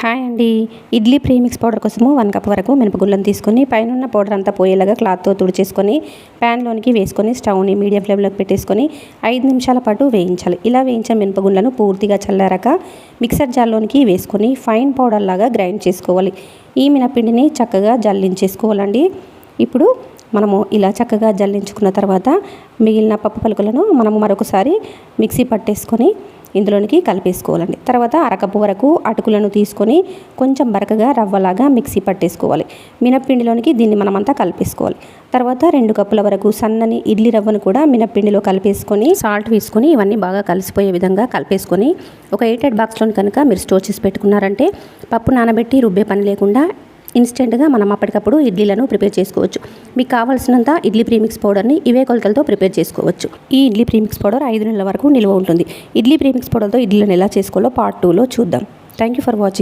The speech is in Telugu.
హాయ్ అండి. ఇడ్లీ ప్రీమిక్స్ పౌడర్ కోసము 1 కప్ వరకు మినపగుళ్ళను తీసుకొని పైన పౌడర్ అంతా పోయేలాగా క్లాత్తో తుడిచేసుకొని ప్యాన్లోనికి వేసుకొని స్టవ్ని మీడియం ఫ్లేమ్లోకి పెట్టేసుకొని 5 నిమిషాల పాటు వేయించాలి. ఇలా వేయించిన మినపగుళ్ళను పూర్తిగా చల్లారాక మిక్సర్ జార్లోనికి వేసుకొని ఫైన్ పౌడర్ లాగా గ్రైండ్ చేసుకోవాలి. ఈ మినపిండిని చక్కగా జల్లించేసుకోవాలండి. ఇప్పుడు మనము ఇలా చక్కగా జల్లించుకున్న తర్వాత మిగిలిన పప్పు పలుకులను మనము మరొకసారి మిక్సీ పట్టేసుకొని ఇందులోనికి కలిపేసుకోవాలండి. తర్వాత అరకప్పు వరకు అటుకులను తీసుకొని కొంచెం బరకగా రవ్వలాగా మిక్సీ పట్టేసుకోవాలి. మినప్పిండిలోనికి దీన్ని మనమంతా కలిపేసుకోవాలి. తర్వాత 2 కప్పుల వరకు సన్నని ఇడ్లీ రవ్వను కూడా మినప్పిండిలో కలిపేసుకొని సాల్ట్ వేసుకొని ఇవన్నీ బాగా కలిసిపోయే విధంగా కలిపేసుకొని ఒక ఎయిటెడ్ బాక్స్లోని కనుక మీరు స్టోర్ చేసి పెట్టుకున్నారంటే పప్పు నానబెట్టి రుబ్బే పని లేకుండా ఇన్స్టెంట్గా మనం అప్పటికప్పుడు ఇడ్లీలను ప్రిపేర్ చేసుకోవచ్చు. మీకు కావాల్సినంత ఇడ్లీ ప్రీమిక్స్ పౌడర్ని ఇవే కొలతలతో ప్రిపేర్ చేసుకోవచ్చు. ఈ ఇడ్లీ ప్రీమిక్స్ పౌడర్ 5 నెలల వరకు నిల్వ ఉంటుంది. ఇడ్లీ ప్రీమిక్స్ పౌడర్తో ఇడ్లీలను ఎలా చేసుకోవాలో పార్ట్ 2లో చూద్దాం. Thank you for watching.